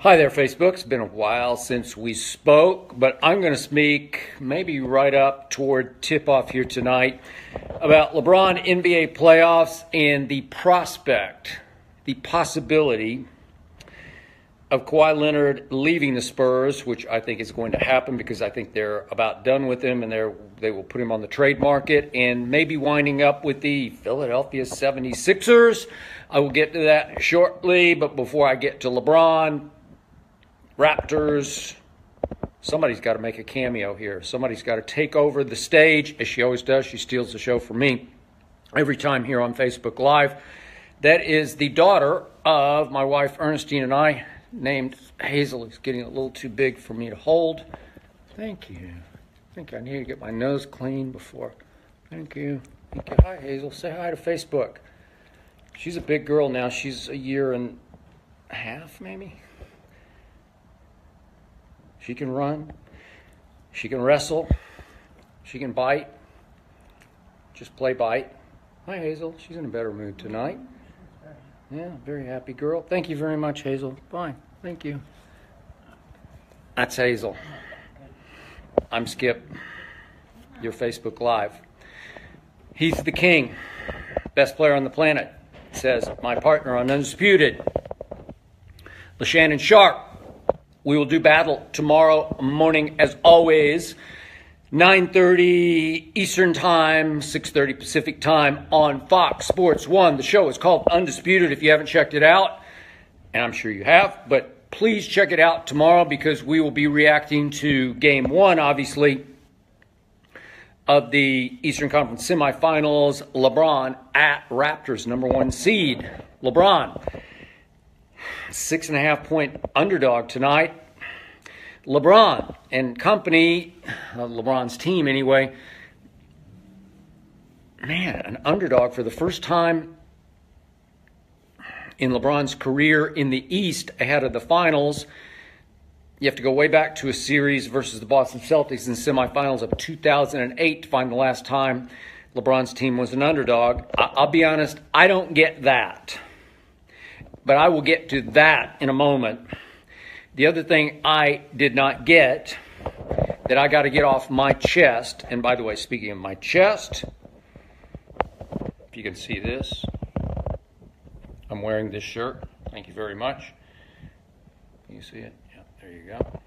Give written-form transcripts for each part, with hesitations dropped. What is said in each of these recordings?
Hi there, Facebook. It's been a while since we spoke, but I'm going to speak maybe right up toward tip-off here tonight about LeBron NBA playoffs and the prospect, the possibility of Kawhi Leonard leaving the Spurs, which I think is going to happen because I think they're about done with him and they will put him on the trade market, and maybe winding up with the Philadelphia 76ers. I will get to that shortly, but before I get to LeBron, Raptors, somebody's got to make a cameo here. Somebody's got to take over the stage, as she always does. She steals the show from me every time here on Facebook Live. That is the daughter of my wife, Ernestine, and I, named Hazel. Is getting a little too big for me to hold. Thank you. I think I need to get my nose clean before. Thank you. Thank you. Hi, Hazel. Say hi to Facebook. She's a big girl now. She's a year and a half, maybe. She can run, she can wrestle, she can bite, just play bite. Hi, Hazel. She's in a better mood tonight. Yeah, very happy girl. Thank you very much, Hazel. Fine. Thank you. That's Hazel. I'm Skip, your Facebook Live. He's the king, best player on the planet, says my partner on Undisputed, LeShannon Sharp. We will do battle tomorrow morning, as always, 9:30 Eastern Time, 6:30 Pacific Time on Fox Sports 1. The show is called Undisputed if you haven't checked it out, and I'm sure you have, but please check it out tomorrow because we will be reacting to Game 1, obviously, of the Eastern Conference semifinals. LeBron at Raptors, number 1 seed. LeBron, 6.5-point underdog tonight. LeBron and company, LeBron's team anyway, man, an underdog for the first time in LeBron's career in the East ahead of the finals. You have to go way back to a series versus the Boston Celtics in semifinals of 2008 to find the last time LeBron's team was an underdog. I'll be honest, I don't get that. But I will get to that in a moment. The other thing I did not get, that I got to get off my chest, and by the way, speaking of my chest, if you can see this, I'm wearing this shirt. Thank you very much. Can you see it? Yeah, there you go.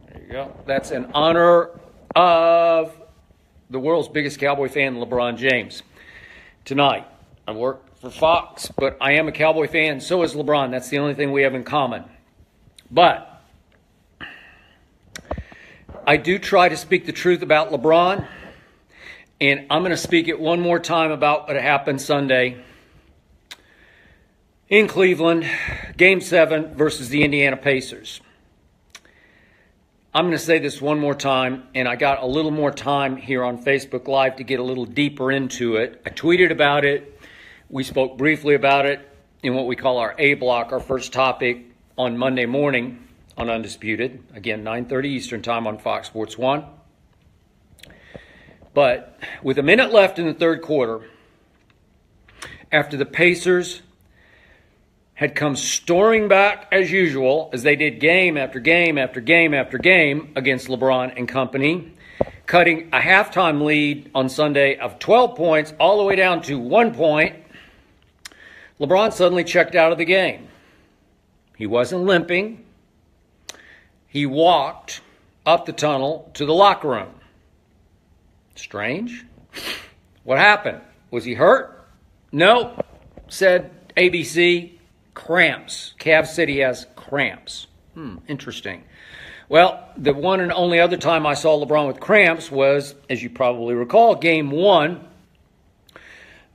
There you go. That's in honor of the world's biggest Cowboy fan, LeBron James. Tonight, I work for Fox, but I am a Cowboy fan. So is LeBron. That's the only thing we have in common. But I do try to speak the truth about LeBron, and I'm going to speak it one more time about what happened Sunday in Cleveland, Game 7 versus the Indiana Pacers. I'm going to say this one more time, and I got a little more time here on Facebook Live to get a little deeper into it. I tweeted about it. We spoke briefly about it in what we call our A block, our first topic, on Monday morning on Undisputed. Again, 9:30 Eastern Time on Fox Sports 1. But with a minute left in the third quarter, after the Pacers had come storming back as usual, as they did game after game after game after game against LeBron and company, cutting a halftime lead on Sunday of 12 points all the way down to 1 point, LeBron suddenly checked out of the game. He wasn't limping. He walked up the tunnel to the locker room. Strange. What happened? Was he hurt? No, said ABC. Cramps. Cav said he has cramps. Interesting. Well, the one and only other time I saw LeBron with cramps was, as you probably recall, Game 1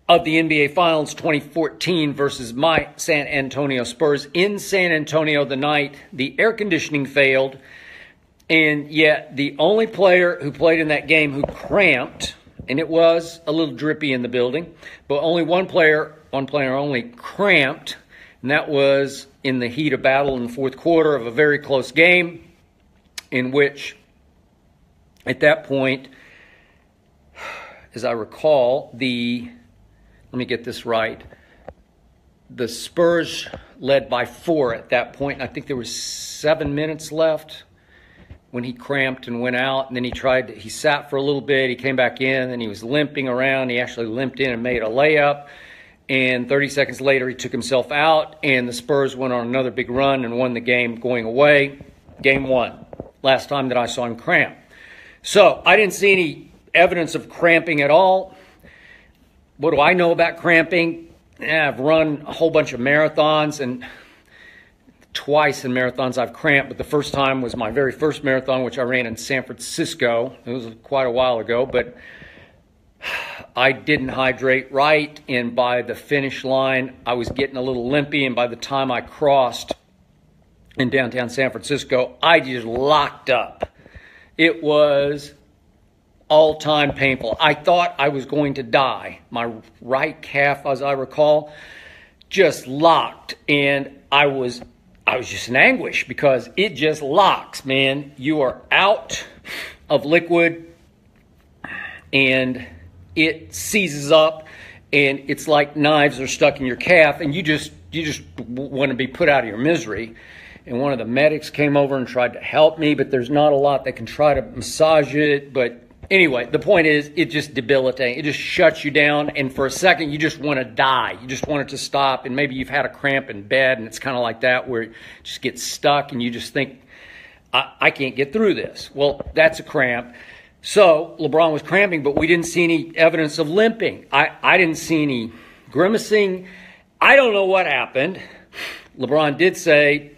of the NBA Finals 2014 versus my San Antonio Spurs in San Antonio the night the air conditioning failed, and yet the only player who played in that game who cramped, and it was a little drippy in the building, but only one player only cramped, and that was in the heat of battle in the fourth quarter of a very close game in which, at that point, as I recall, let me get this right. the Spurs led by 4 at that point, and I think there was 7 minutes left when he cramped and went out. And then he sat for a little bit, he came back in, and he was limping around. He actually limped in and made a layup. And 30 seconds later, he took himself out, and the Spurs went on another big run and won the game going away. Game 1, last time that I saw him cramp. So I didn't see any evidence of cramping at all. What do I know about cramping? I've run a whole bunch of marathons, and twice in marathons I've cramped, but the first time was my very first marathon, which I ran in San Francisco. It was quite a while ago, but I didn't hydrate right, and by the finish line, I was getting a little limpy, and by the time I crossed in downtown San Francisco, I just locked up. It was all-time painful. I thought I was going to die. My right calf, as I recall, just locked, and I was just in anguish because it just locks, man. You are out of liquid, and it seizes up, and it's like knives are stuck in your calf, and you just want to be put out of your misery. And one of the medics came over and tried to help me, but there's not a lot that can try to massage it. But anyway, the point is, it just debilitates. It just shuts you down, and for a second, you just want to die. You just want it to stop, and maybe you've had a cramp in bed, and it's kind of like that, where it just gets stuck, and you just think, I can't get through this. Well, that's a cramp. So LeBron was cramping, but we didn't see any evidence of limping. I didn't see any grimacing. I don't know what happened. LeBron did say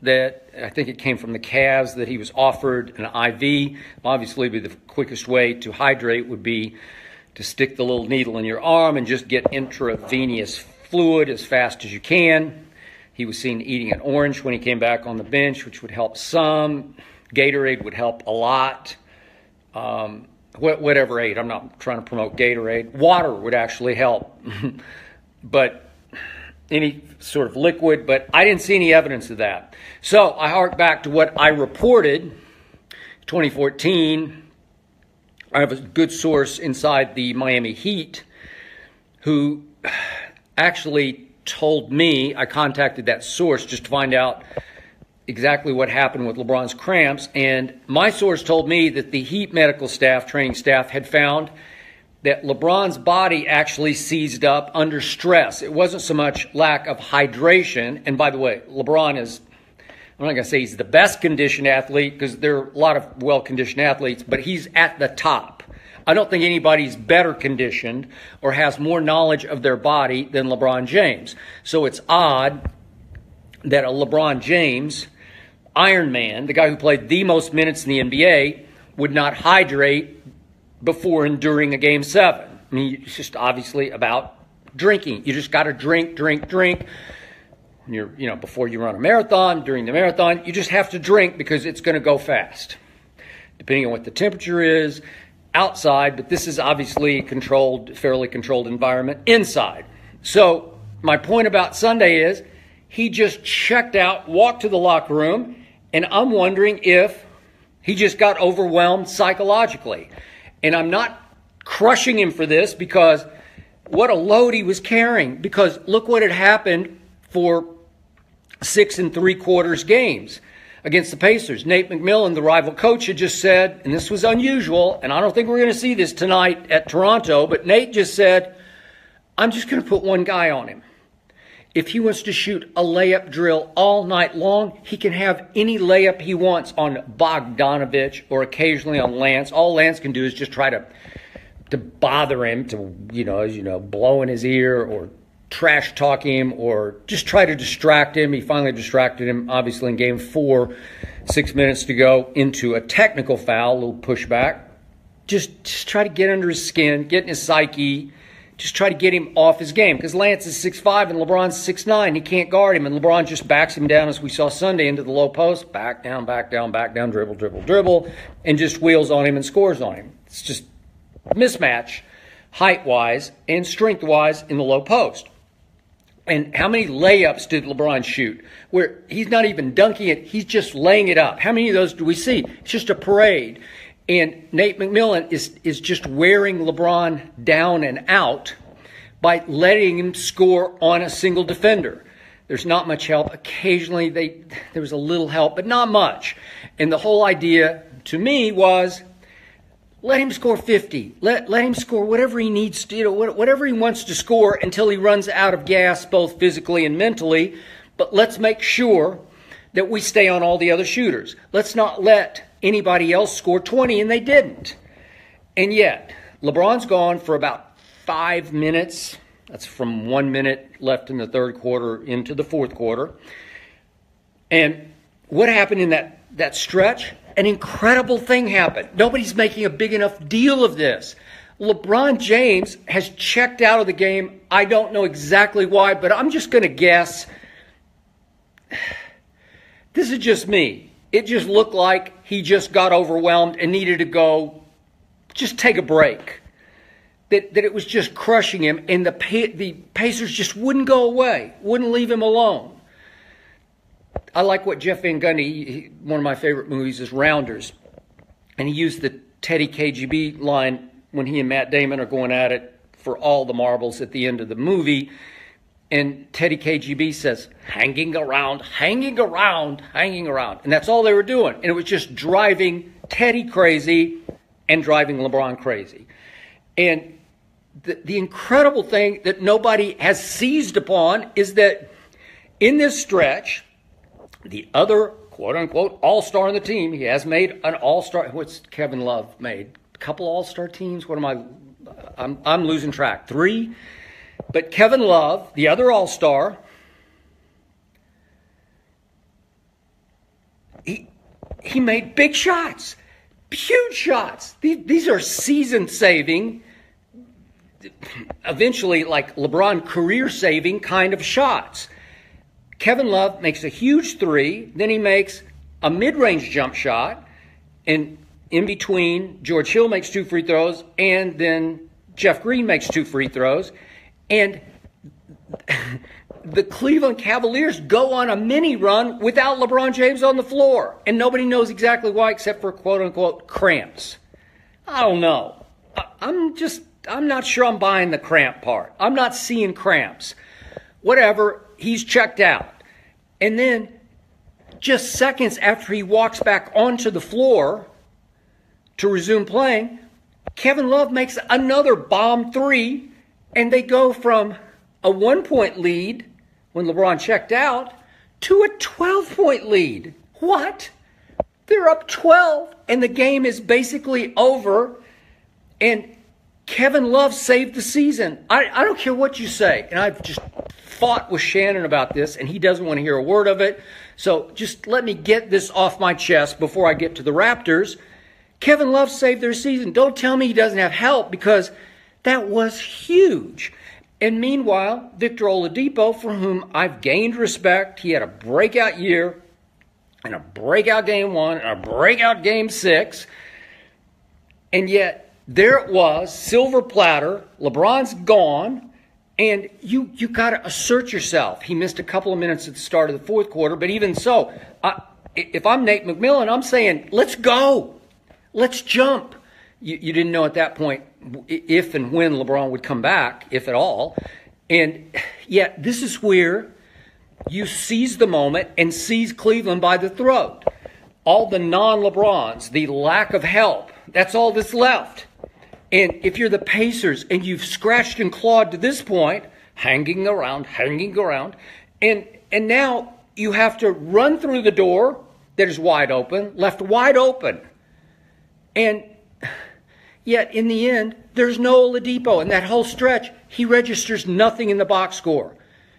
that, I think it came from the Cavs, that he was offered an IV. Obviously, the quickest way to hydrate would be to stick the little needle in your arm and just get intravenous fluid as fast as you can. He was seen eating an orange when he came back on the bench, which would help some. Gatorade would help a lot. Whatever aid. I'm not trying to promote Gatorade. Water would actually help. But any sort of liquid, but I didn't see any evidence of that. So I hark back to what I reported 2014. I have a good source inside the Miami Heat who actually told me, I contacted that source just to find out exactly what happened with LeBron's cramps, and my source told me that the Heat medical staff, training staff, had found that LeBron's body actually seized up under stress. It wasn't so much lack of hydration. And by the way, LeBron is, I'm not going to say he's the best conditioned athlete, because there are a lot of well-conditioned athletes, but he's at the top. I don't think anybody's better conditioned or has more knowledge of their body than LeBron James. So it's odd that a LeBron James, Iron Man, the guy who played the most minutes in the NBA, would not hydrate before and during a Game 7. I mean, it's just obviously about drinking. You just got to drink. Before you run a marathon, during the marathon, you just have to drink because it's going to go fast, depending on what the temperature is outside. But this is obviously a fairly controlled environment inside. So my point about Sunday is he just checked out, walked to the locker room, and I'm wondering if he just got overwhelmed psychologically. And I'm not crushing him for this, because what a load he was carrying. Because look what had happened for 6 3/4 games against the Pacers. Nate McMillan, the rival coach, had just said, and this was unusual, and I don't think we're going to see this tonight at Toronto, but Nate just said, I'm just going to put one guy on him. If he wants to shoot a layup drill all night long, he can have any layup he wants on Bogdanovich or occasionally on Lance. All Lance can do is just try to bother him, to, blow in his ear or trash talk him or just try to distract him. He finally distracted him, obviously, in Game 4, 6 minutes to go, into a technical foul, a little pushback. Just try to get under his skin, get in his psyche. Just try to get him off his game, because Lance is 6'5" and LeBron's 6'9". He can't guard him, and LeBron just backs him down, as we saw Sunday, into the low post. Back down, dribble, and just wheels on him and scores on him. It's just a mismatch, height-wise and strength-wise, in the low post. And how many layups did LeBron shoot where he's not even dunking it, he's just laying it up? How many of those do we see? It's just a parade. And Nate McMillan is just wearing LeBron down and out by letting him score on a single defender. There's not much help. Occasionally there was a little help, but not much. And the whole idea to me was, let him score 50. Let him score whatever he needs to, whatever he wants to score until he runs out of gas, both physically and mentally. But let's make sure that we stay on all the other shooters. Let's not let anybody else score 20, and they didn't. And yet, LeBron's gone for about 5 minutes. That's from 1 minute left in the third quarter into the fourth quarter. And what happened in that stretch? An incredible thing happened. Nobody's making a big enough deal of this. LeBron James has checked out of the game. I don't know exactly why, but I'm just going to guess. This is just me. It just looked like he just got overwhelmed and needed to go just take a break. That it was just crushing him, and the Pacers just wouldn't go away, wouldn't leave him alone. I like what Jeff Van Gundy, one of my favorite movies is Rounders, and he used the Teddy KGB line when he and Matt Damon are going at it for all the marbles at the end of the movie. And Teddy KGB says, hanging around, hanging around, hanging around. And that's all they were doing. And it was just driving Teddy crazy and driving LeBron crazy. And the incredible thing that nobody has seized upon is that in this stretch, the other quote-unquote all-star on the team, he has made an all-star. What's Kevin Love made? A couple all-star teams? What am I? I'm losing track. 3? But Kevin Love, the other all-star, he made big shots, huge shots. These are season-saving, eventually like LeBron career-saving kind of shots. Kevin Love makes a huge 3, then he makes a mid-range jump shot, and in between, George Hill makes 2 free throws, and then Jeff Green makes 2 free throws. And the Cleveland Cavaliers go on a mini run without LeBron James on the floor. And nobody knows exactly why except for quote-unquote cramps. I don't know. I'm not sure I'm buying the cramp part. I'm not seeing cramps. Whatever, he's checked out. And then just seconds after he walks back onto the floor to resume playing, Kevin Love makes another bomb 3. And they go from a 1-point lead when LeBron checked out to a 12-point lead. What? They're up 12, and the game is basically over. And Kevin Love saved the season. I don't care what you say. And I've just fought with Shannon about this, and he doesn't want to hear a word of it. So just let me get this off my chest before I get to the Raptors. Kevin Love saved their season. Don't tell me he doesn't have help, because that was huge. And meanwhile, Victor Oladipo, for whom I've gained respect, he had a breakout year and a breakout game 1 and a breakout game 6. And yet, there it was, silver platter, LeBron's gone, and you got to assert yourself. He missed a couple of minutes at the start of the fourth quarter, but even so, if I'm Nate McMillan, I'm saying, let's go. Let's jump. You didn't know at that point if and when LeBron would come back, if at all. And yet, this is where you seize the moment and seize Cleveland by the throat. All the non-LeBrons, the lack of help, that's all that's left. And if you're the Pacers and you've scratched and clawed to this point, hanging around, and now you have to run through the door that is wide open, left wide open. And yet, in the end, there's no Oladipo. In that whole stretch, he registers nothing in the box score.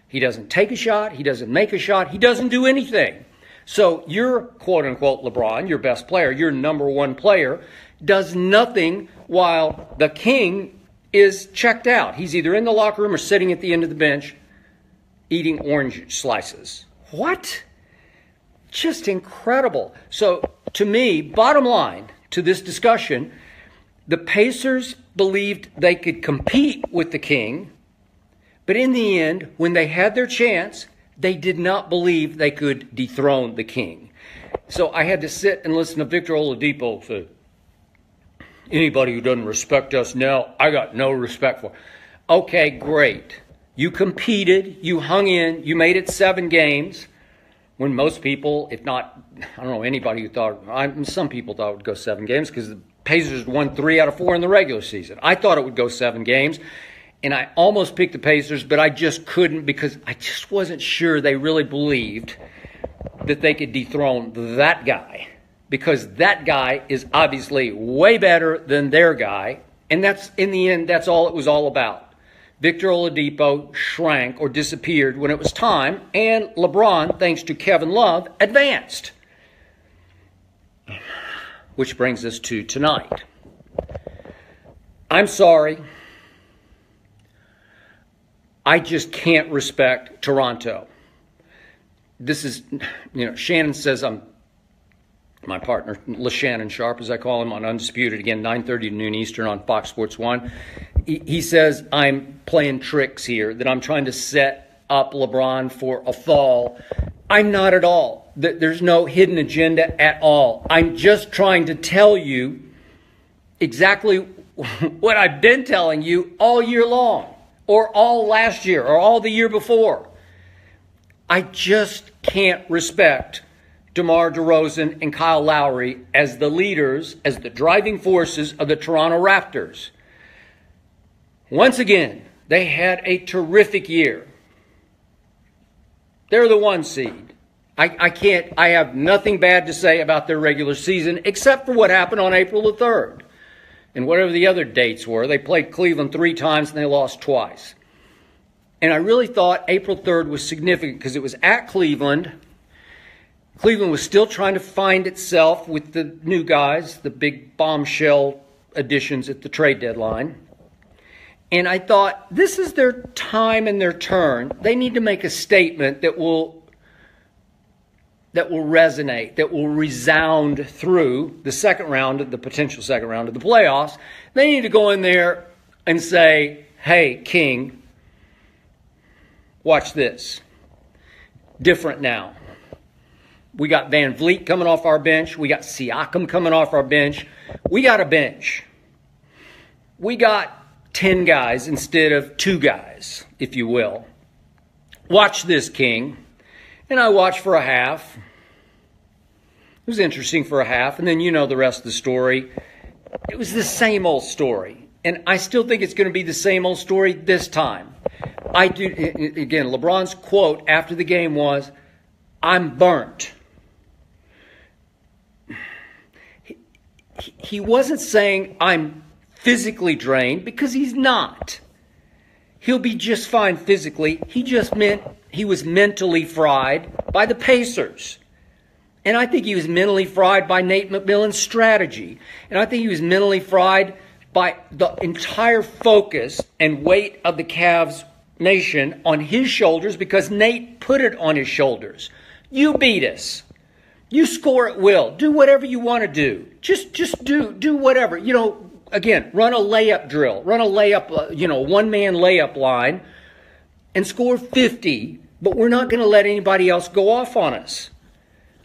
He doesn't take a shot. He doesn't make a shot. He doesn't do anything. So your quote-unquote LeBron, your best player, your number 1 player, does nothing while the king is checked out. He's either in the locker room or sitting at the end of the bench eating orange slices. What? Just incredible. So to me, bottom line to this discussion, the Pacers believed they could compete with the king, but in the end, when they had their chance, they did not believe they could dethrone the king. So I had to sit and listen to Victor Oladipo say, anybody who doesn't respect us now, I got no respect for. Okay, great. You competed, you hung in, you made it 7 games when most people, if not, I don't know, anybody who thought, some people thought it would go 7 games because the Pacers won 3 out of 4 in the regular season. I thought it would go 7 games, and I almost picked the Pacers, but I just couldn't because I just wasn't sure they really believed that they could dethrone that guy, because that guy is obviously way better than their guy, and that's, in the end, that's all it was all about. Victor Oladipo shrank or disappeared when it was time, and LeBron, thanks to Kevin Love, advanced. Which brings us to tonight. I'm sorry. I just can't respect Toronto. This is, Shannon says I'm my partner, LeShannon Sharp, as I call him, on Undisputed, again, 9:30 to noon Eastern on Fox Sports 1. He says I'm playing tricks here, that I'm trying to set up LeBron for a fall. I'm not at all. There's no hidden agenda at all. I'm just trying to tell you exactly what I've been telling you all year long, or all last year, or all the year before. I just can't respect DeMar DeRozan and Kyle Lowry as the leaders, as the driving forces of the Toronto Raptors. Once again, they had a terrific year. They're the 1 seed. I have nothing bad to say about their regular season except for what happened on April the 3rd. And whatever the other dates were, they played Cleveland 3 times and they lost twice. And I really thought April 3rd was significant because it was at Cleveland. Cleveland was still trying to find itself with the new guys, the big bombshell additions at the trade deadline. And I thought, this is their time and their turn. They need to make a statement that will resonate, that will resound through the potential second round of the playoffs. They need to go in there and say, hey, King, watch this. Different now. We got Van Vliet coming off our bench. We got Siakam coming off our bench. We got a bench. We got 10 guys instead of 2 guys, if you will. Watch this, King. And I watched for a half. It was interesting for a half. And then you know the rest of the story. It was the same old story. And I still think it's going to be the same old story this time. Again, LeBron's quote after the game was, I'm burnt. He wasn't saying I'm physically drained, because he's not. He'll be just fine physically. He just meant he was mentally fried by the Pacers. And I think he was mentally fried by Nate McMillan's strategy. And I think he was mentally fried by the entire focus and weight of the Cavs nation on his shoulders, because Nate put it on his shoulders. You beat us. You score at will. Do whatever you want to do. Just do whatever. Again, run a layup drill. Run a layup, one-man layup line and score 50. But we're not going to let anybody else go off on us.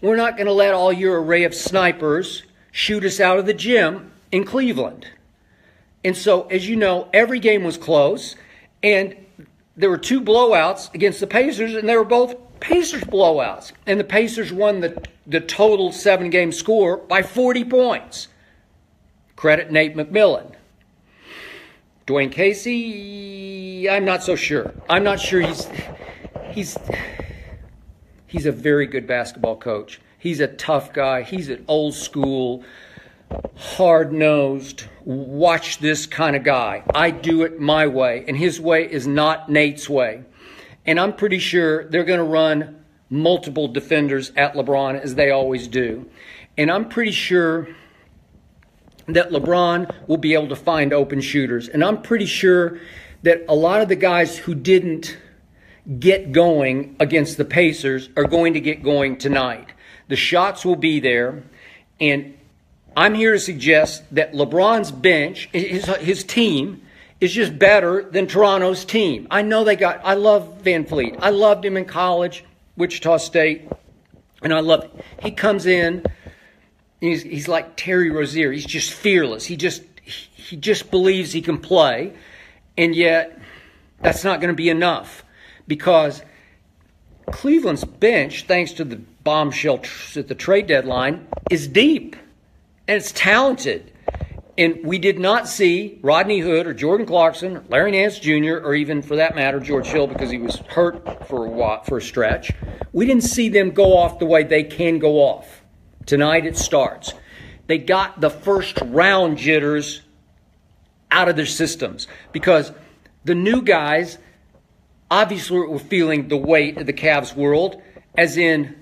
We're not going to let all your array of snipers shoot us out of the gym in Cleveland. And so, as you know, every game was close. And there were 2 blowouts against the Pacers, and they were both Pacers blowouts. And the Pacers won the total 7-game score by 40 points. Credit Nate McMillan. Dwayne Casey, I'm not so sure. I'm not sure he's a very good basketball coach. He's a tough guy. He's an old school, hard-nosed, watch this kind of guy. I do it my way, and his way is not Nate's way. And I'm pretty sure they're going to run multiple defenders at LeBron, as they always do. And I'm pretty sure that LeBron will be able to find open shooters. And I'm pretty sure that a lot of the guys who didn't get going against the Pacers are going to get going tonight. The shots will be there. And I'm here to suggest that LeBron's bench, his team, is just better than Toronto's team. I love Van Vliet. I loved him in college, Wichita State. And he comes in, he's like Terry Rozier. He's just fearless. He just believes he can play. And yet, That's not going to be enough because Cleveland's bench, thanks to the bombshell at the trade deadline, is deep and it's talented. And we did not see Rodney Hood or Jordan Clarkson, or Larry Nance Jr., or even, for that matter, George Hill, because he was hurt for a stretch. We didn't see them go off the way they can go off. Tonight it starts. They got the first round jitters out of their systems because the new guys obviously were feeling the weight of the Cavs world, as in,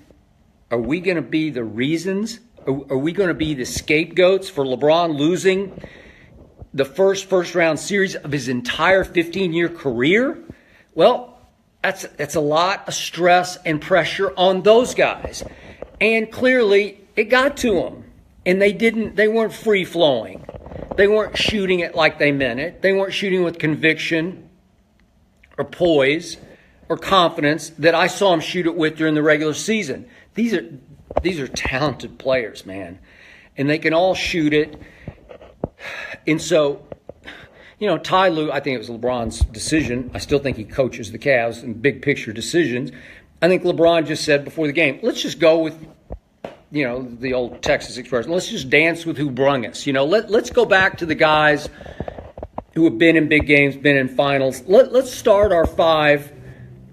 are we going to be the reasons? Are we going to be the scapegoats for LeBron losing the first round series of his entire 15-year career? Well, that's a lot of stress and pressure on those guys. And clearly it got to them. And they weren't free flowing. They weren't shooting it like they meant it. They weren't shooting with conviction or poise or confidence that I saw them shoot it with during the regular season. These are talented players, man. And they can all shoot it. And so, Ty Lue, I think it was LeBron's decision. I still think he coaches the Cavs in big picture decisions. I think LeBron just said before the game, let's just go with, the old Texas expression. Let's just dance with who brung us. Let's go back to the guys who have been in big games, been in finals. Let's start our five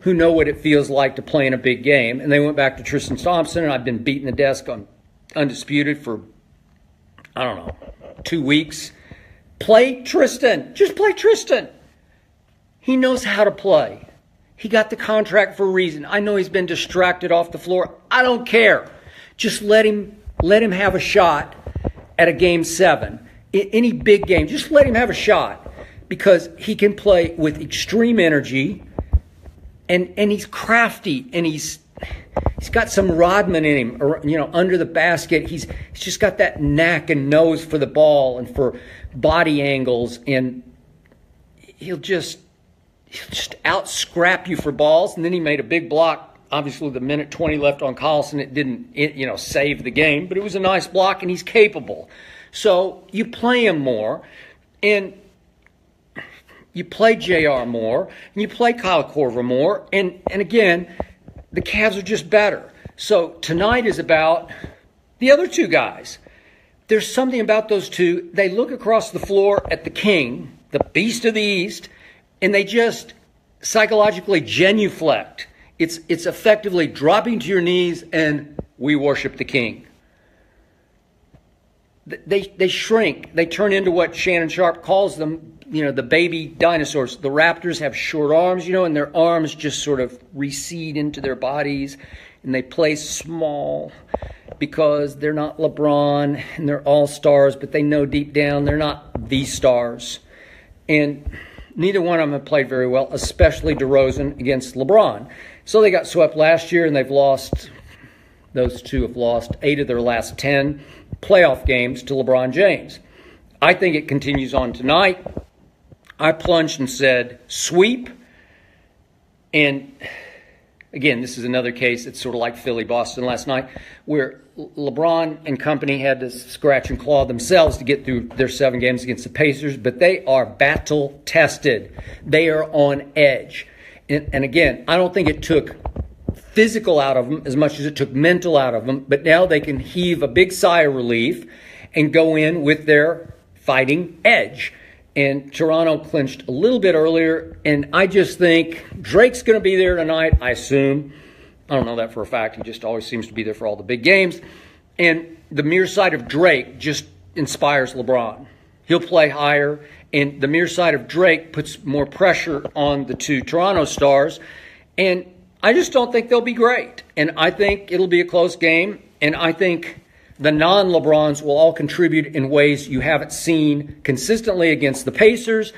who know what it feels like to play in a big game. And they went back to Tristan Thompson, and I've been beating the desk on Undisputed for, 2 weeks. Play Tristan. Just play Tristan. He knows how to play. He got the contract for a reason. I know he's been distracted off the floor. I don't care. Just let him have a shot at a Game 7. In any big game, just let him have a shot because he can play with extreme energy. And he's crafty, and he's got some Rodman in him, under the basket. He's just got that knack and nose for the ball and for body angles, and he'll just out-scrap you for balls. And then he made a big block, obviously with a minute 20 left on Collison. It didn't save the game, but it was a nice block, and he's capable. So you play him more, and you play JR more, and you play Kyle Korver more, and again, the Cavs are just better. So tonight is about the other two guys. There's something about those two. They look across the floor at the king, the beast of the East, and they just psychologically genuflect. It's effectively dropping to your knees and we worship the king. They shrink. They turn into what Shannon Sharp calls them, the baby dinosaurs. The Raptors have short arms, and their arms just sort of recede into their bodies, and they play small because they're not LeBron and they're all stars, but they know deep down they're not the stars. And neither one of them have played very well, especially DeRozan against LeBron. So they got swept last year, and those two have lost 8 of their last 10 playoff games to LeBron James. I think it continues on tonight. I plunged and said sweep. And again, this is another case. It's sort of like Philly-Boston last night, where LeBron and company had to scratch and claw themselves to get through their 7 games against the Pacers, but they are battle-tested. They are on edge. And again, I don't think it took physical out of them as much as it took mental out of them, but now they can heave a big sigh of relief and go in with their fighting edge. And Toronto clinched a little bit earlier, and I just think Drake's going to be there tonight, I assume. I don't know that for a fact. He just always seems to be there for all the big games. And the mere sight of Drake just inspires LeBron. He'll play higher, and the mere sight of Drake puts more pressure on the two Toronto stars. And I just don't think they'll be great. And I think it'll be a close game, and I think the non-LeBrons will all contribute in ways you haven't seen consistently against the Pacers.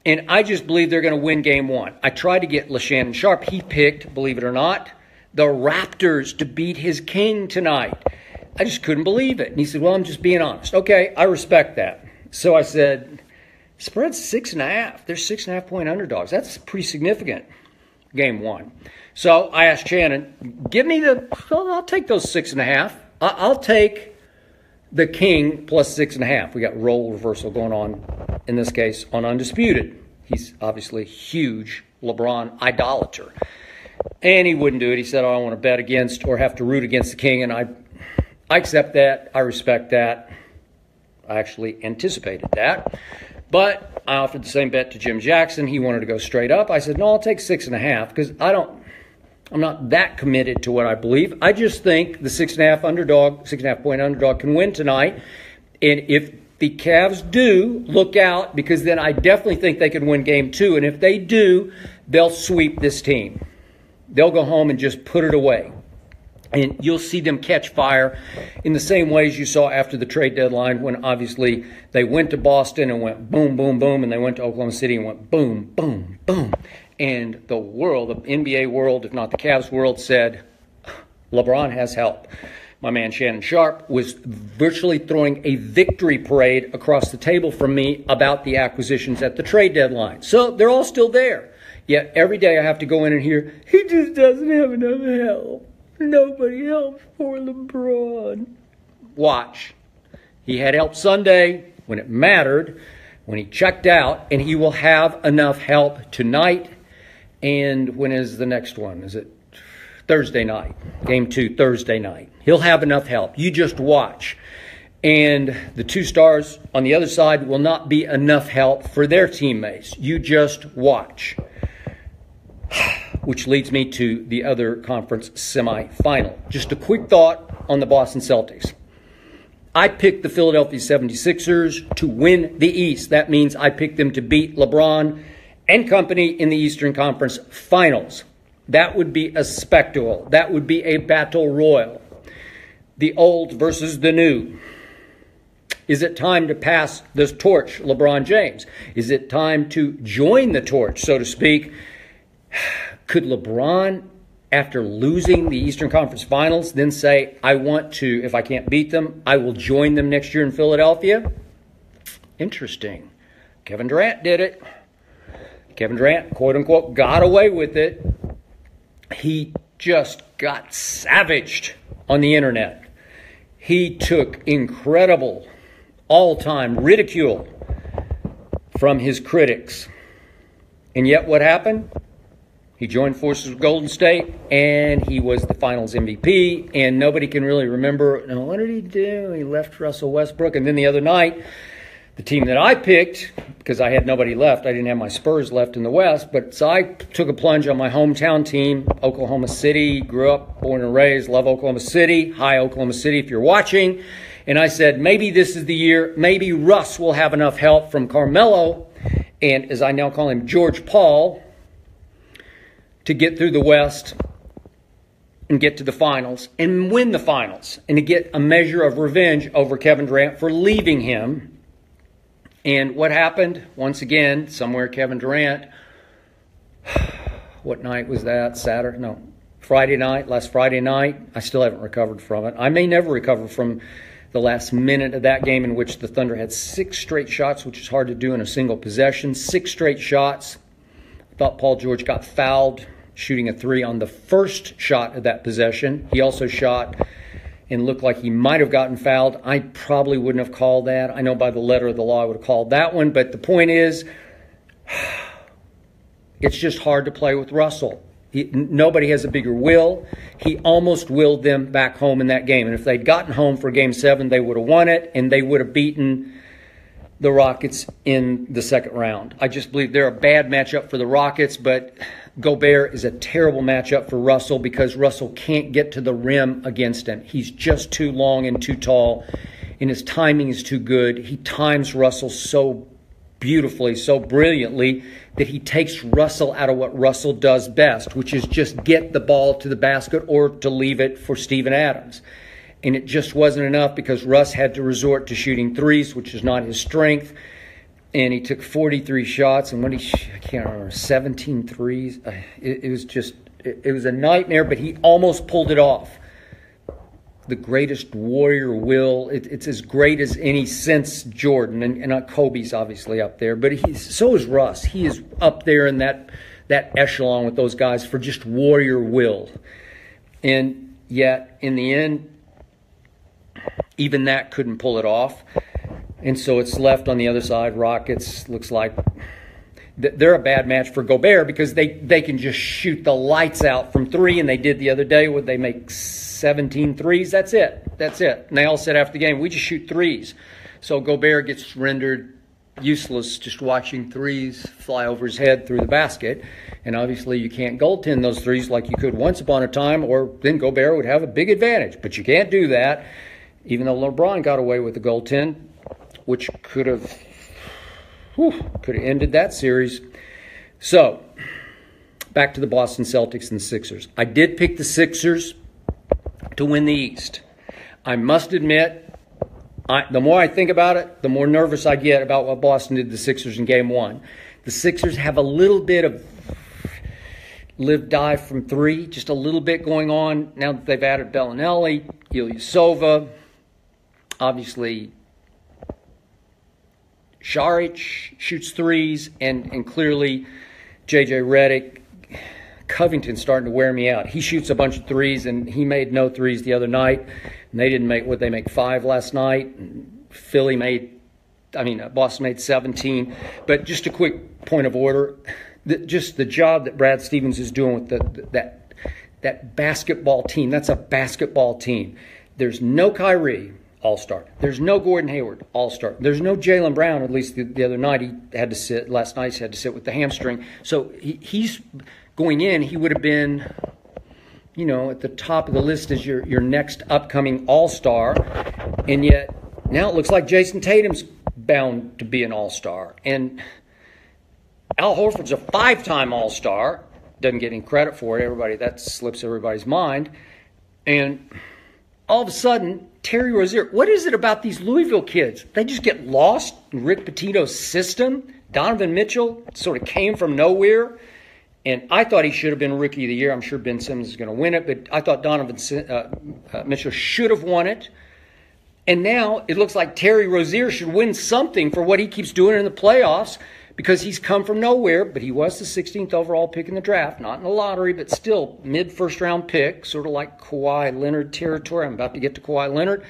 And I just believe they're going to win Game 1. I tried to get Shannon Sharp. He picked, believe it or not, the Raptors to beat his king tonight. I just couldn't believe it. And he said, well, I'm just being honest. Okay, I respect that. So I said, spread's 6.5. They're 6.5-point underdogs. That's pretty significant. Game 1. So I asked Shannon, I'll take those 6.5. I'll take the king plus 6.5. We got role reversal going on, in this case, on Undisputed. He's obviously a huge LeBron idolater. And he wouldn't do it. He said, I don't want to bet against or have to root against the king. And I accept that. I respect that. I actually anticipated that. But I offered the same bet to Jim Jackson. He wanted to go straight up. I said, no, I'll take 6.5 because I'm not that committed to what I believe. I just think the 6.5 point underdog can win tonight. And if the Cavs do, look out, because then I definitely think they can win game 2. And if they do, they'll sweep this team. They'll go home and just put it away. And you'll see them catch fire in the same ways you saw after the trade deadline when obviously they went to Boston and went boom, boom, boom, and they went to Oklahoma City and went boom, boom, boom. And the world, the NBA world, if not the Cavs world, said, LeBron has help. My man Shannon Sharp was virtually throwing a victory parade across the table from me about the acquisitions at the trade deadline. So they're all still there. Yet every day I have to go in and hear, he just doesn't have enough help. Nobody helps for LeBron. Watch. He had help Sunday when it mattered, when he checked out, and he will have enough help tonight. And when is the next one? Is it Thursday night? Game 2, Thursday night. He'll have enough help. You just watch. And the two stars on the other side will not be enough help for their teammates. You just watch. Which leads me to the other conference semifinal. Just a quick thought on the Boston Celtics. I picked the Philadelphia 76ers to win the East. That means I picked them to beat LeBron and company in the Eastern Conference Finals. That would be a spectacle. That would be a battle royal. The old versus the new. Is it time to pass this torch, LeBron James? Is it time to join the torch, so to speak? Could LeBron, after losing the Eastern Conference Finals, then say, I want to, if I can't beat them, I will join them next year in Philadelphia? Interesting. Kevin Durant did it. Kevin Durant, quote unquote, got away with it. He just got savaged on the internet. He took incredible all-time ridicule from his critics. And yet what happened? He joined forces with Golden State, and he was the Finals MVP, and nobody can really remember, what did he do? He left Russell Westbrook, and then the other night, the team that I picked, because I had nobody left, I didn't have my Spurs left in the West, but so I took a plunge on my hometown team, Oklahoma City, grew up, born and raised, love Oklahoma City, hi Oklahoma City if you're watching, and I said, maybe this is the year, maybe Russ will have enough help from Carmelo, and as I now call him, George Paul, to get through the West and get to the finals and win the finals and to get a measure of revenge over Kevin Durant for leaving him. And what happened? Once again, somewhere Kevin Durant, what night was that? Friday night, last Friday night. I still haven't recovered from it. I may never recover from the last minute of that game in which the Thunder had 6 straight shots, which is hard to do in a single possession. 6 straight shots. I thought Paul George got fouled shooting a 3 on the first shot of that possession. He also shot and looked like he might have gotten fouled. I probably wouldn't have called that. I know by the letter of the law I would have called that one. But the point is, it's just hard to play with Russell. Nobody has a bigger will. He almost willed them back home in that game. And if they'd gotten home for Game 7, they would have won it, and they would have beaten the Rockets in the second round. I just believe they're a bad matchup for the Rockets, but Gobert is a terrible matchup for Russell because Russell can't get to the rim against him. He's just too long and too tall, and his timing is too good. He times Russell so beautifully, so brilliantly, that he takes Russell out of what Russell does best, which is just get the ball to the basket or to leave it for Steven Adams. And it just wasn't enough because Russ had to resort to shooting threes, which is not his strength. And he took 43 shots, and I can't remember, 17 threes. It was a nightmare, but he almost pulled it off. The greatest warrior will. It's as great as any since Jordan, and Kobe's obviously up there, but so is Russ. He is up there in that echelon with those guys for just warrior will. And yet, in the end, even that couldn't pull it off. And so it's left on the other side. Rockets looks like they're a bad match for Gobert because they can just shoot the lights out from three, and they did the other day when they make 17 threes. That's it. And they all said after the game, we just shoot threes. So Gobert gets rendered useless just watching threes fly over his head through the basket. And obviously you can't goaltend those threes like you could once upon a time, or then Gobert would have a big advantage. But you can't do that, even though LeBron got away with the goaltend, which could have ended that series. So, back to the Boston Celtics and the Sixers. I did pick the Sixers to win the East. I must admit, the more I think about it, the more nervous I get about what Boston did to the Sixers in Game 1. The Sixers have a little bit of live-dive from three, just a little bit going on now that they've added Bellinelli, Ilyasova, obviously Šarić shoots threes, and clearly J.J. Redick. Covington's starting to wear me out. He shoots a bunch of threes, and he made no threes the other night. And they didn't make, they make 5 last night. And Boston made 17. But just a quick point of order, just the job that Brad Stevens is doing with that basketball team. That's a basketball team. There's no Kyrie, All-Star. There's no Gordon Hayward, All-Star. There's no Jaylen Brown, at least the other night. Last night he had to sit with the hamstring. So he's going in, he would have been, at the top of the list as your next upcoming All-Star. And yet, now it looks like Jason Tatum's bound to be an All-Star. And Al Horford's a 5-time All-Star. Doesn't get any credit for it. That slips everybody's mind. And all of a sudden, Terry Rozier, what is it about these Louisville kids? They just get lost in Rick Pitino's system. Donovan Mitchell sort of came from nowhere. And I thought he should have been Rookie of the Year. I'm sure Ben Simmons is going to win it, but I thought Donovan Mitchell should have won it. And now it looks like Terry Rozier should win something for what he keeps doing in the playoffs, because he's come from nowhere, but he was the 16th overall pick in the draft, not in the lottery, but still mid-first round pick, sort of like Kawhi Leonard territory. I'm about to get to Kawhi Leonard.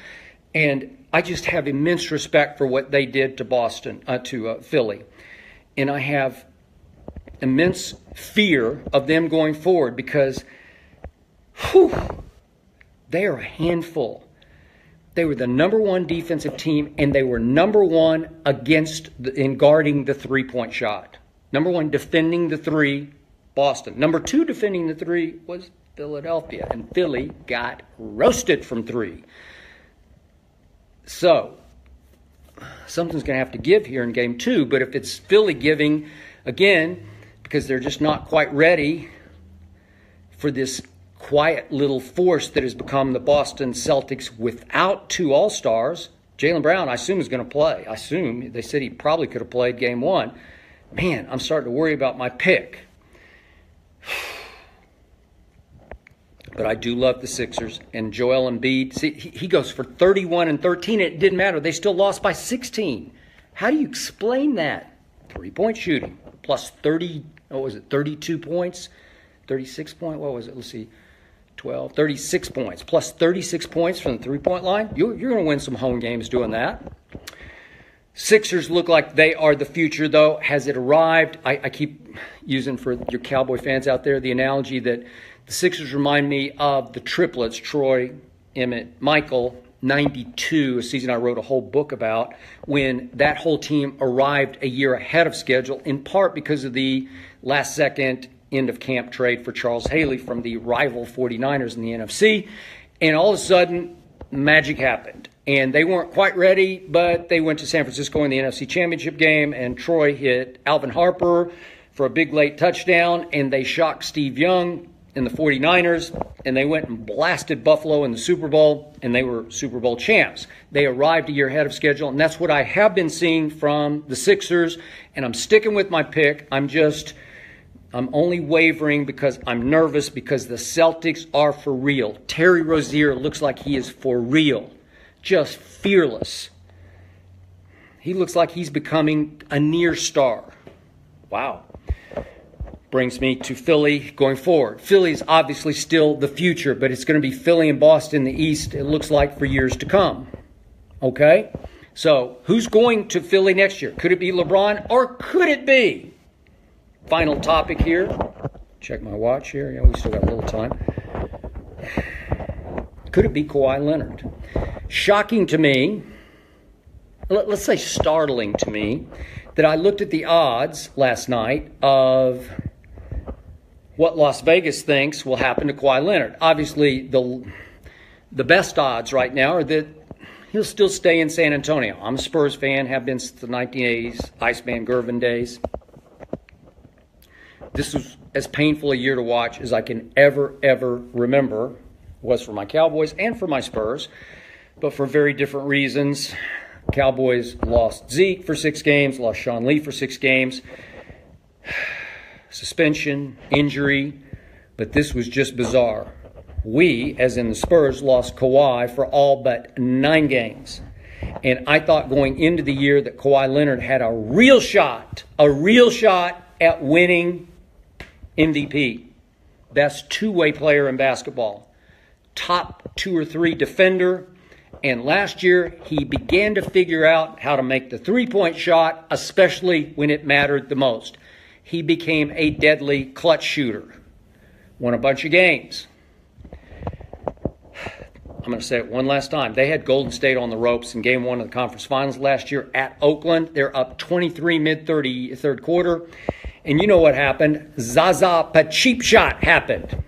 And I just have immense respect for what they did to Philly. And I have immense fear of them going forward because they are a handful. They were the number 1 defensive team, and they were number 1 in guarding the three-point shot. Number 1 defending the three, Boston. Number 2 defending the three was Philadelphia, and Philly got roasted from three. So, something's going to have to give here in Game 2, but if it's Philly giving, again, because they're just not quite ready for this quiet little force that has become the Boston Celtics without 2 All-Stars. Jaylen Brown, I assume, is going to play. They said he probably could have played Game 1. Man, I'm starting to worry about my pick. But I do love the Sixers. And Joel Embiid, see, he goes for 31 and 13. It didn't matter. They still lost by 16. How do you explain that? 3-point shooting plus 32 points? 36 points? What was it? Let's see. 36 points. Plus 36 points from the three-point line. You're going to win some home games doing that. Sixers look like they are the future, though. Has it arrived? I keep using, for your Cowboy fans out there, the analogy that the Sixers remind me of the triplets, Troy, Emmett, Michael, 92, a season I wrote a whole book about, when that whole team arrived a year ahead of schedule, in part because of the last-second end-of-camp trade for Charles Haley from the rival 49ers in the NFC. And all of a sudden, magic happened. And they weren't quite ready, but they went to San Francisco in the NFC Championship game, and Troy hit Alvin Harper for a big late touchdown, and they shocked Steve Young in the 49ers, and they went and blasted Buffalo in the Super Bowl, and they were Super Bowl champs. They arrived a year ahead of schedule, and that's what I have been seeing from the Sixers, and I'm sticking with my pick. I'm only wavering because I'm nervous, because the Celtics are for real. Terry Rozier looks like he is for real, just fearless. He looks like he's becoming a near star. Wow. Brings me to Philly going forward. Philly's obviously still the future, but it's going to be Philly and Boston in the East, it looks like, for years to come. Okay? So, who's going to Philly next year? Could it be LeBron, or could it be final topic here. Check my watch here. Yeah, we still got a little time. Could it be Kawhi Leonard? Shocking to me, let's say startling to me, that I looked at the odds last night of what Las Vegas thinks will happen to Kawhi Leonard. Obviously, the best odds right now are that he'll still stay in San Antonio. I'm a Spurs fan, have been since the 1980s, Iceman Gervin days. This was as painful a year to watch as I can ever remember. It was for my Cowboys and for my Spurs, but for very different reasons. Cowboys lost Zeke for 6 games, lost Sean Lee for 6 games. Suspension, injury, but this was just bizarre. We, as in the Spurs, lost Kawhi for all but 9 games. And I thought going into the year that Kawhi Leonard had a real shot at winning MVP. Best two-way player in basketball. Top 2 or 3 defender. And last year, he began to figure out how to make the three-point shot, especially when it mattered the most. He became a deadly clutch shooter. Won a bunch of games. I'm going to say it one last time. They had Golden State on the ropes in Game 1 of the Conference Finals last year at Oakland. They're up 23 third quarter. And you know what happened? Zaza Pacheep shot happened.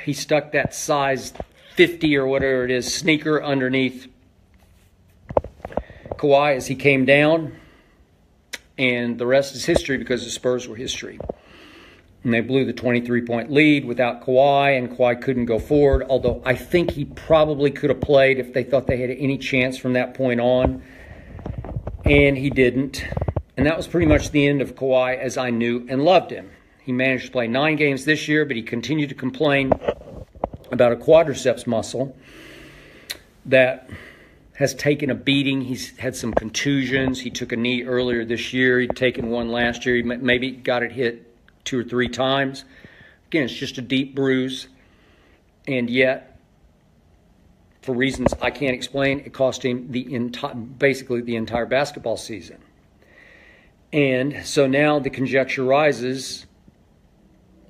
He stuck that size 50 or whatever it is sneaker underneath Kawhi as he came down. And the rest is history because the Spurs were history. And they blew the 23-point lead without Kawhi, and Kawhi couldn't go forward, although I think he probably could have played if they thought they had any chance from that point on. And he didn't. And that was pretty much the end of Kawhi as I knew and loved him. He managed to play 9 games this year, but he continued to complain about a quadriceps muscle that has taken a beating. He's had some contusions. He took a knee earlier this year. He'd taken one last year. He maybe got it hit 2 or 3 times. Again, it's just a deep bruise. And yet, for reasons I can't explain, it cost him basically the entire basketball season. And so now the conjecture rises,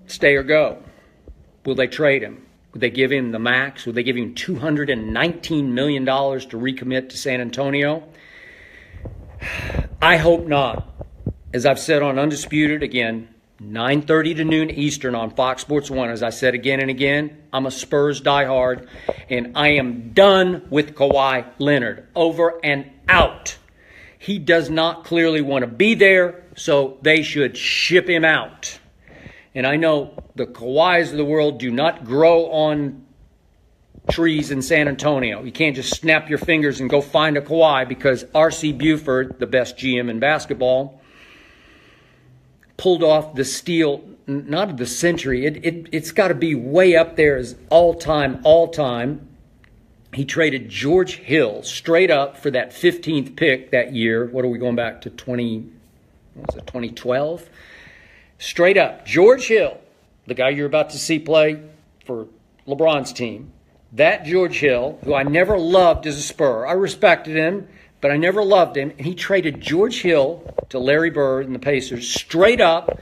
stay or go. Will they trade him? Would they give him the max? Would they give him $219 million to recommit to San Antonio? I hope not. As I've said on Undisputed, again, 9:30 to noon Eastern on Fox Sports 1. As I said again and again, I'm a Spurs diehard, and I am done with Kawhi Leonard. Over and out. He does not clearly want to be there, so they should ship him out. And I know the Kawhis of the world do not grow on trees in San Antonio. You can't just snap your fingers and go find a Kawhi because R.C. Buford, the best GM in basketball, pulled off the steal, not of the century. It's got to be way up there as all time. He traded George Hill straight up for that 15th pick that year. What are we going back to 2012? Straight up, George Hill, the guy you're about to see play for LeBron's team. That George Hill, who I never loved as a Spur. I respected him, but I never loved him. And he traded George Hill to Larry Bird and the Pacers straight up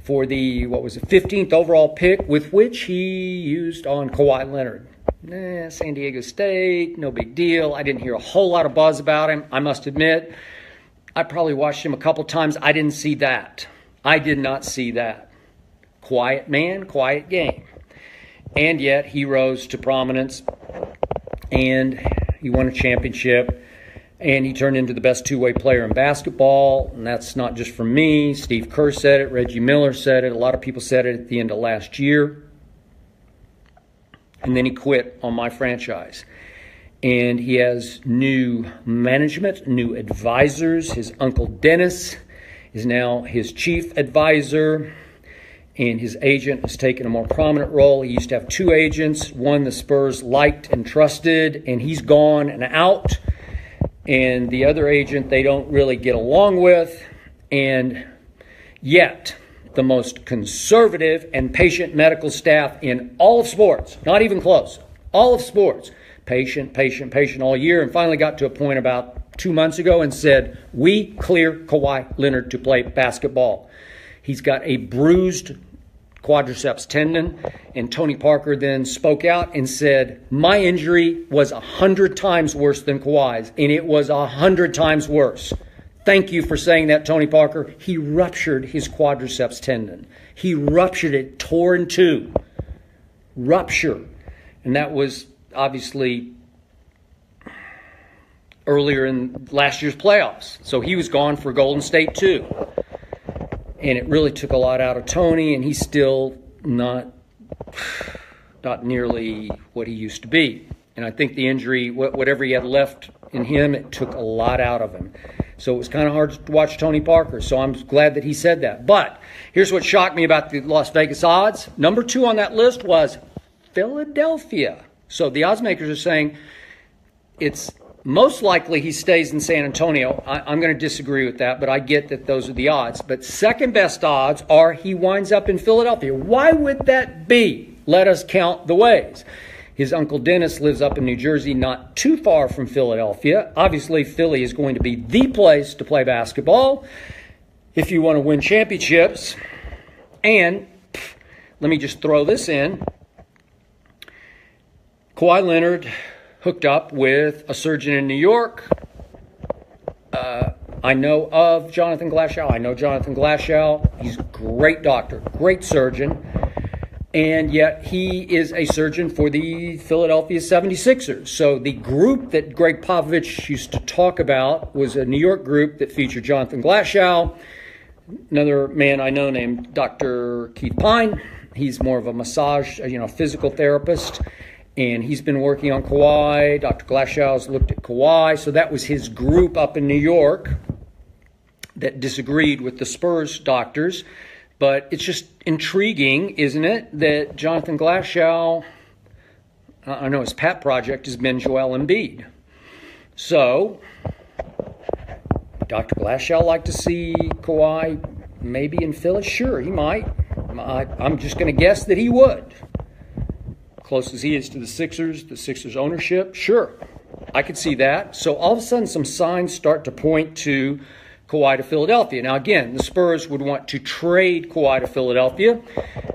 for the, 15th overall pick, with which he used on Kawhi Leonard. San Diego State, no big deal. I didn't hear a whole lot of buzz about him, I must admit. I probably watched him a couple times. I didn't see that. I did not see that. Quiet man, quiet game. And yet he rose to prominence, and he won a championship, and he turned into the best two-way player in basketball. And that's not just from me. Steve Kerr said it. Reggie Miller said it. A lot of people said it at the end of last year. And then he quit on my franchise. And he has new management, new advisors. His uncle Dennis is now his chief advisor, and his agent has taken a more prominent role. He used to have 2 agents, one the Spurs liked and trusted, and he's gone and out. And the other agent they don't really get along with. And yet, the most conservative and patient medical staff in all of sports, not even close, all of sports, patient all year, and finally got to a point about 2 months ago and said, we clear Kawhi Leonard to play basketball. He's got a bruised quadriceps tendon, and Tony Parker then spoke out and said, my injury was 100 times worse than Kawhi's, and it was 100 times worse. Thank you for saying that, Tony Parker. He ruptured his quadriceps tendon. He ruptured it, tore in two. Rupture. And that was obviously earlier in last year's playoffs. So he was gone for Golden State too. And it really took a lot out of Tony, and he's still not nearly what he used to be. And I think the injury, whatever he had left in him, it took a lot out of him. So it was kind of hard to watch Tony Parker. So I'm glad that he said that. But here's what shocked me about the Las Vegas odds. Number 2 on that list was Philadelphia. So the odds makers are saying it's most likely he stays in San Antonio. I'm going to disagree with that, but I get that those are the odds. But second best odds are he winds up in Philadelphia. Why would that be? Let us count the ways. His uncle Dennis lives up in New Jersey, not too far from Philadelphia. Obviously, Philly is going to be the place to play basketball if you want to win championships. And let me just throw this in. Kawhi Leonard hooked up with a surgeon in New York. I know of Jonathan Glashow. I know Jonathan Glashow. He's a great doctor, great surgeon. And yet he is a surgeon for the Philadelphia 76ers. So the group that Greg Popovich used to talk about was a New York group that featured Jonathan Glashow, another man I know named Dr. Keith Pine. He's more of a massage, physical therapist. And he's been working on Kawhi. Dr. Glashow's looked at Kawhi. So that was his group up in New York that disagreed with the Spurs doctors. But it's just intriguing, isn't it, that Jonathan Glashow, I know his pet project has been Joel Embiid. So, Dr. Glashow like to see Kawhi maybe in Philly? Sure, he might. I'm just going to guess that he would. Close as he is to the Sixers ownership, sure, I could see that. So all of a sudden some signs start to point to Kawhi to Philadelphia. Now again, the Spurs would want to trade Kawhi to Philadelphia.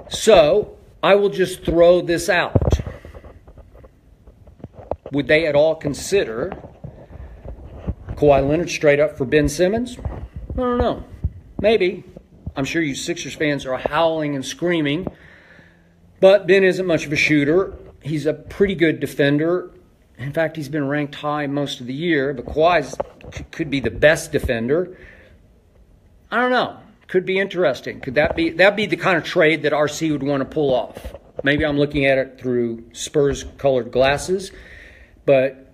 So I will just throw this out. Would they at all consider Kawhi Leonard straight up for Ben Simmons? I don't know. Maybe. I'm sure you Sixers fans are howling and screaming. But Ben isn't much of a shooter. He's a pretty good defender. In fact, he's been ranked high most of the year. But Kawhi could be the best defender. I don't know. Could be interesting. Could that be the kind of trade that RC would want to pull off? Maybe I'm looking at it through Spurs-colored glasses. But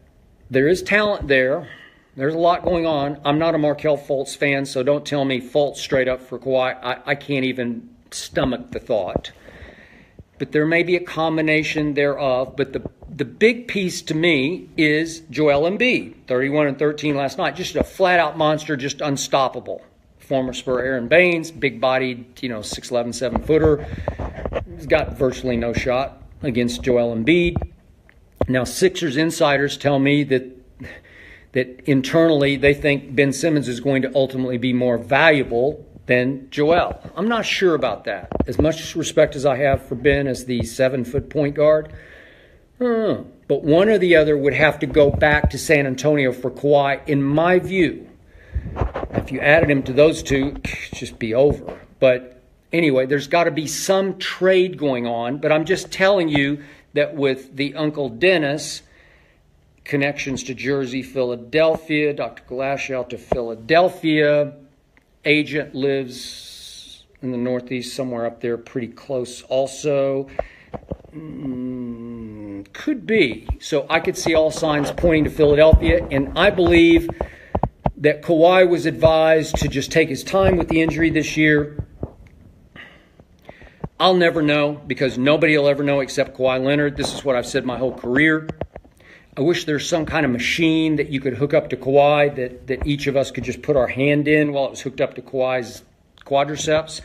there is talent there. There's a lot going on. I'm not a Markelle Fultz fan, so don't tell me Fultz straight up for Kawhi. I can't even stomach the thought. But there may be a combination thereof. But the big piece to me is Joel Embiid, 31 and 13 last night. Just a flat-out monster, just unstoppable. Former Spur Aaron Baines, big-bodied, 6'11", 7-footer. He's got virtually no shot against Joel Embiid. Now, Sixers insiders tell me that internally they think Ben Simmons is going to ultimately be more valuable than Joel. I'm not sure about that. As much respect as I have for Ben as the 7-foot point guard, but one or the other would have to go back to San Antonio for Kawhi, in my view. If you added him to those two, it'd just be over. But anyway, there's got to be some trade going on. But I'm just telling you that with the Uncle Dennis connections to Jersey, Philadelphia, Dr. Glashow to Philadelphia, agent lives in the Northeast, somewhere up there, pretty close also. Could be. So I could see all signs pointing to Philadelphia, and I believe that Kawhi was advised to just take his time with the injury this year. I'll never know, because nobody will ever know except Kawhi Leonard. This is what I've said my whole career. I wish there's some kind of machine that you could hook up to Kawhi that each of us could just put our hand in while it was hooked up to Kawhi's quadriceps.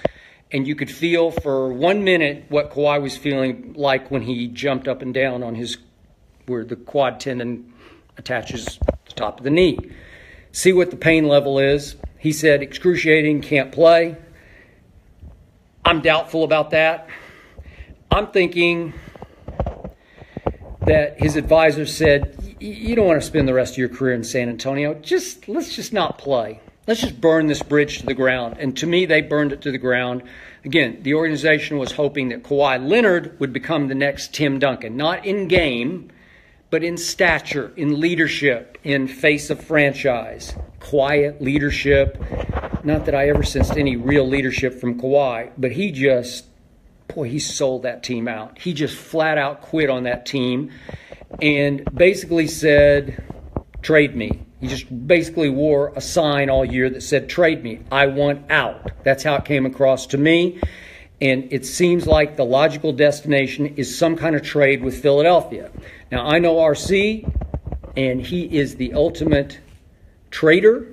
And you could feel for 1 minute what Kawhi was feeling like when he jumped up and down on where the quad tendon attaches the top of the knee. See what the pain level is. He said excruciating, can't play. I'm doubtful about that. I'm thinking that his advisor said, you don't want to spend the rest of your career in San Antonio. Let's just not play. Let's just burn this bridge to the ground. And to me, they burned it to the ground. Again, the organization was hoping that Kawhi Leonard would become the next Tim Duncan, not in game, but in stature, in leadership, in face of franchise, quiet leadership. Not that I ever sensed any real leadership from Kawhi, but he sold that team out. He just flat out quit on that team and basically said, trade me. He just basically wore a sign all year that said, trade me. I want out. That's how it came across to me. And it seems like the logical destination is some kind of trade with Philadelphia. Now, I know RC, and he is the ultimate trader.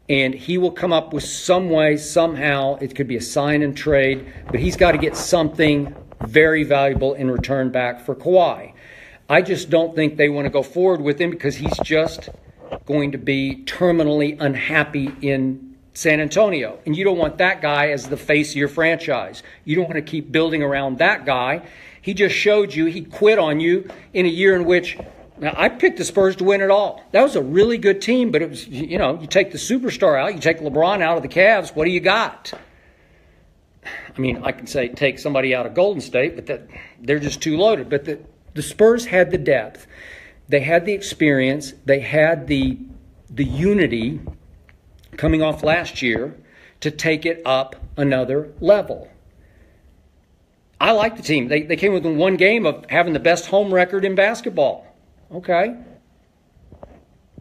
And he will come up with some way, somehow, it could be a sign and trade, but he's got to get something very valuable in return back for Kawhi. I just don't think they want to go forward with him because he's just going to be terminally unhappy in San Antonio. And you don't want that guy as the face of your franchise. You don't want to keep building around that guy. He just showed you, he quit on you in a year in which, now, I picked the Spurs to win it all. That was a really good team, but it was, you take the superstar out, you take LeBron out of the Cavs, what do you got? I mean, I can say take somebody out of Golden State, but they're just too loaded. But the Spurs had the depth. They had the experience. They had the unity coming off last year to take it up another level. I like the team. They came within one game of having the best home record in basketball. Okay.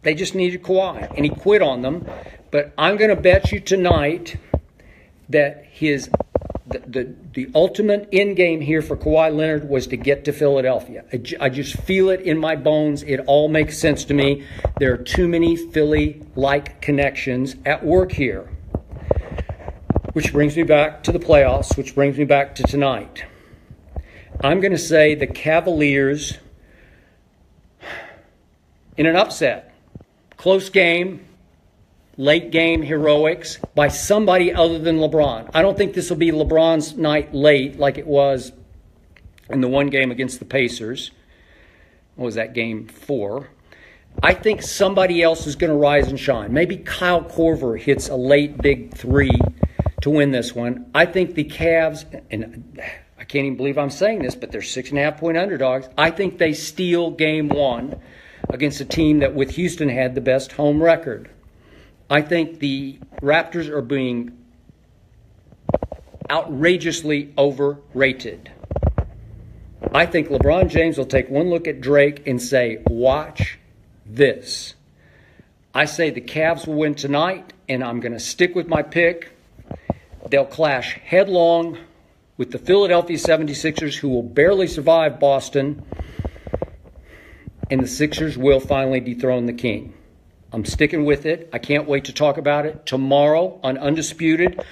They just needed Kawhi, and he quit on them. But I'm going to bet you tonight that the ultimate end game here for Kawhi Leonard was to get to Philadelphia. I just feel it in my bones. It all makes sense to me. There are too many Philly-like connections at work here. Which brings me back to the playoffs, which brings me back to tonight. I'm going to say the Cavaliers, in an upset, close game, late game heroics by somebody other than LeBron. I don't think this will be LeBron's night late like it was in the one game against the Pacers. What was that, game 4? I think somebody else is going to rise and shine. Maybe Kyle Korver hits a late big 3 to win this one. I think the Cavs, and I can't even believe I'm saying this, but they're 6.5-point underdogs. I think they steal game 1 against a team that with Houston had the best home record. I think the Raptors are being outrageously overrated. I think LeBron James will take one look at Drake and say, watch this. I say the Cavs will win tonight, and I'm going to stick with my pick. They'll clash headlong with the Philadelphia 76ers, who will barely survive Boston, and the Sixers will finally dethrone the king. I'm sticking with it. I can't wait to talk about it tomorrow on Undisputed,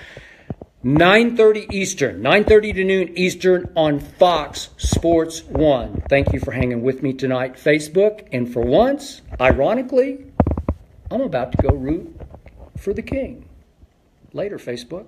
9:30 Eastern, 9:30 to noon Eastern on Fox Sports 1. Thank you for hanging with me tonight, Facebook. And for once, ironically, I'm about to go root for the king. Later, Facebook.